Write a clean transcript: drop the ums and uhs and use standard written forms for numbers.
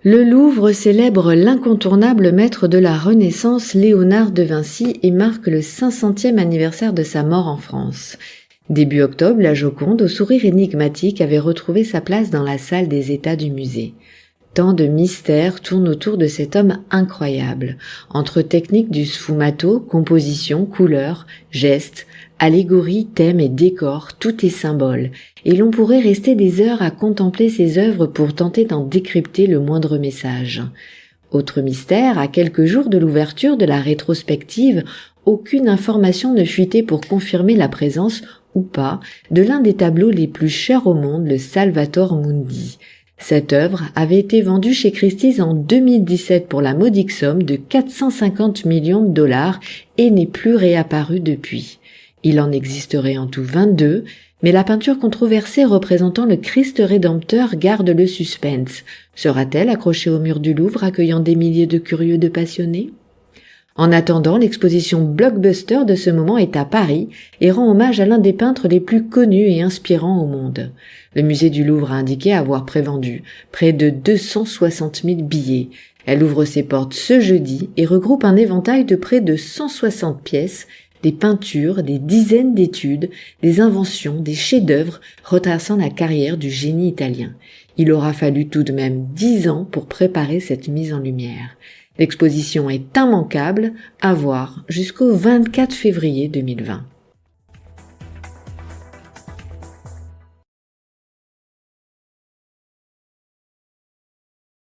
Le Louvre célèbre l'incontournable maître de la Renaissance Léonard de Vinci et marque le 500e anniversaire de sa mort en France. Début octobre, la Joconde, au sourire énigmatique, avait retrouvé sa place dans la salle des états du musée. Tant de mystères tournent autour de cet homme incroyable, entre techniques du sfumato, composition, couleurs, gestes, allégories, thèmes et décors, tout est symbole, et l'on pourrait rester des heures à contempler ses œuvres pour tenter d'en décrypter le moindre message. Autre mystère, à quelques jours de l'ouverture de la rétrospective, aucune information ne fuitait pour confirmer la présence, ou pas, de l'un des tableaux les plus chers au monde, le Salvator Mundi. Cette œuvre avait été vendue chez Christie's en 2017 pour la modique somme de 450 millions de dollars et n'est plus réapparue depuis. Il en existerait en tout 22, mais la peinture controversée représentant le Christ rédempteur garde le suspense. Sera-t-elle accrochée au mur du Louvre accueillant des milliers de curieux de passionnés ? En attendant, l'exposition blockbuster de ce moment est à Paris et rend hommage à l'un des peintres les plus connus et inspirants au monde. Le musée du Louvre a indiqué avoir prévendu près de 260 000 billets. Elle ouvre ses portes ce jeudi et regroupe un éventail de près de 160 pièces, des peintures, des dizaines d'études, des inventions, des chefs-d'œuvre retraçant la carrière du génie italien. Il aura fallu tout de même 10 ans pour préparer cette mise en lumière. L'exposition est immanquable, à voir jusqu'au 24 février 2020.